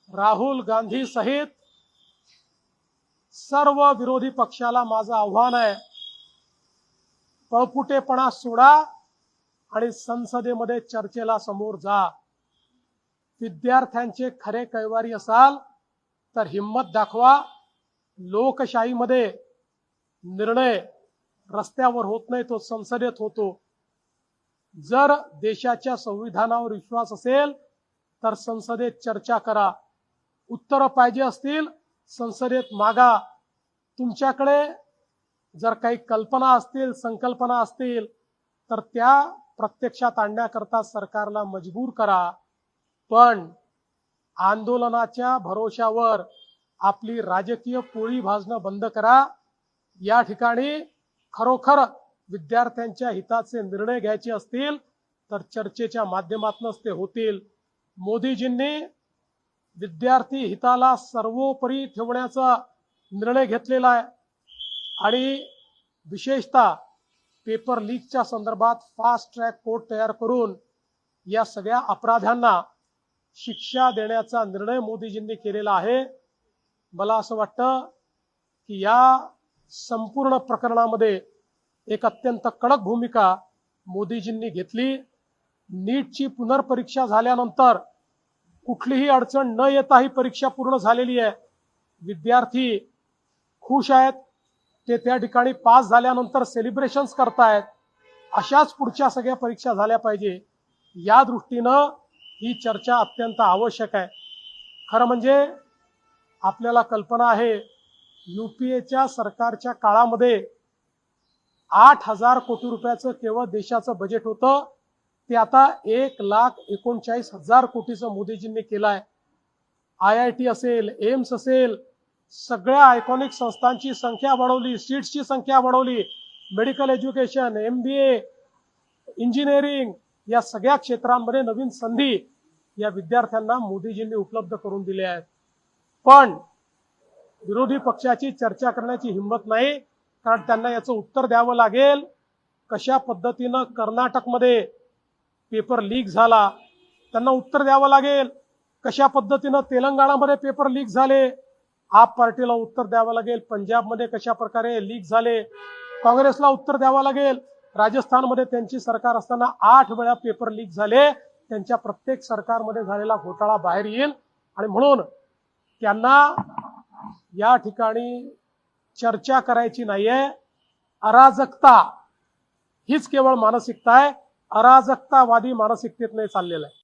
राहुल गांधी सहित सर्व विरोधी पक्षाला माझं आव्हान आहे, पळपुटेपणा सोडा आणि संसदेमध्ये चर्चेला समोर जा. विद्यार्थ्यांचे खरे कैवारी असाल तर हिम्मत दाखवा. लोकशाहीमध्ये निर्णय रस्त्यावर होत नाही, तो संसदेत होतो. जर देशाच्या संविधानावर विश्वास असेल तर संसदेत चर्चा करा. उत्तर पाहिजे असतील संसदेत मागा. तुमच्याकडे जर काही कल्पना असतील, संकल्पना असतील तर त्या प्रत्यक्षात आणण्याकरता सरकारला मजबूर करा. पण आंदोलनाच्या भरोशावर आपली राजकीय पोळी भाजणं बंद करा. या ठिकाणी खरोखर विद्यार्थ्यांच्या हिताचे निर्णय घ्यायचे असतील तर चर्चेच्या माध्यमातूनच ते होतील. मोदीजींनी विद्यार्थी हिताला सर्वोपरी ठेवण्याचा निर्णय घेतलेला आहे आणि विशेषतः पेपर लीकच्या संदर्भात फास्ट ट्रॅक कोर्ट तयार करून या सगळ्या अपराध्यांना शिक्षा देण्याचा निर्णय मोदीजींनी केलेला आहे. मला असं वाटतं की या संपूर्ण प्रकरणामध्ये एक अत्यंत कडक भूमिका मोदीजींनी घेतली. नीटची पुनर्परीक्षा झाल्यानंतर कुठलीही अडचण न येता ही परीक्षा पूर्ण झालेली आहे. विद्यार्थी खुश आहेत, ते त्या ठिकाणी पास झाल्यानंतर सेलिब्रेशन्स करतायत. अशाच पुढच्या सगळ्या परीक्षा झाल्या पाहिजे. या दृष्टीनं ही चर्चा अत्यंत आवश्यक आहे. खरं म्हणजे आपल्याला कल्पना आहे, यूपीएच्या सरकारच्या काळामध्ये 8,000 कोटी रुपयाचं केवळ देशाचं बजेट होतं, ते आता 1,39,000 कोटीचं मोदीजींनी केलं आहे. IIT असेल, एम्स असेल, सगळ्या आयकॉनिक संस्थांची संख्या वाढवली, सीट्सची संख्या वाढवली. मेडिकल एज्युकेशन, MBA, इंजिनिअरिंग या सगळ्या क्षेत्रांमध्ये नवीन संधी या विद्यार्थ्यांना मोदीजींनी उपलब्ध करून दिल्या आहेत. पण विरोधी पक्षाची चर्चा करण्याची हिंमत नाही, कारण त्यांना याचं उत्तर द्यावं लागेल. कशा पद्धतीनं कर्नाटकमध्ये पेपर लीक झाला, त्यांना उत्तर द्यावं लागेल. कशा पद्धतीनं तेलंगणामध्ये पेपर लीक झाले, आप पार्टीला उत्तर द्यावं लागेल. पंजाबमध्ये कशा प्रकारे लीक झाले, काँग्रेसला उत्तर द्यावं लागेल. राजस्थानमध्ये त्यांची सरकार असताना 8 वेळा पेपर लीक झाले. त्यांच्या प्रत्येक सरकारमध्ये झालेला घोटाळा बाहेर येईल आणि म्हणून त्यांना या ठिकाणी चर्चा करायची नाहीये. अराजकता हीच केवळ मानसिकता आहे. अराजकतावादी मानसिकतेत नाही चाललेलं आहे.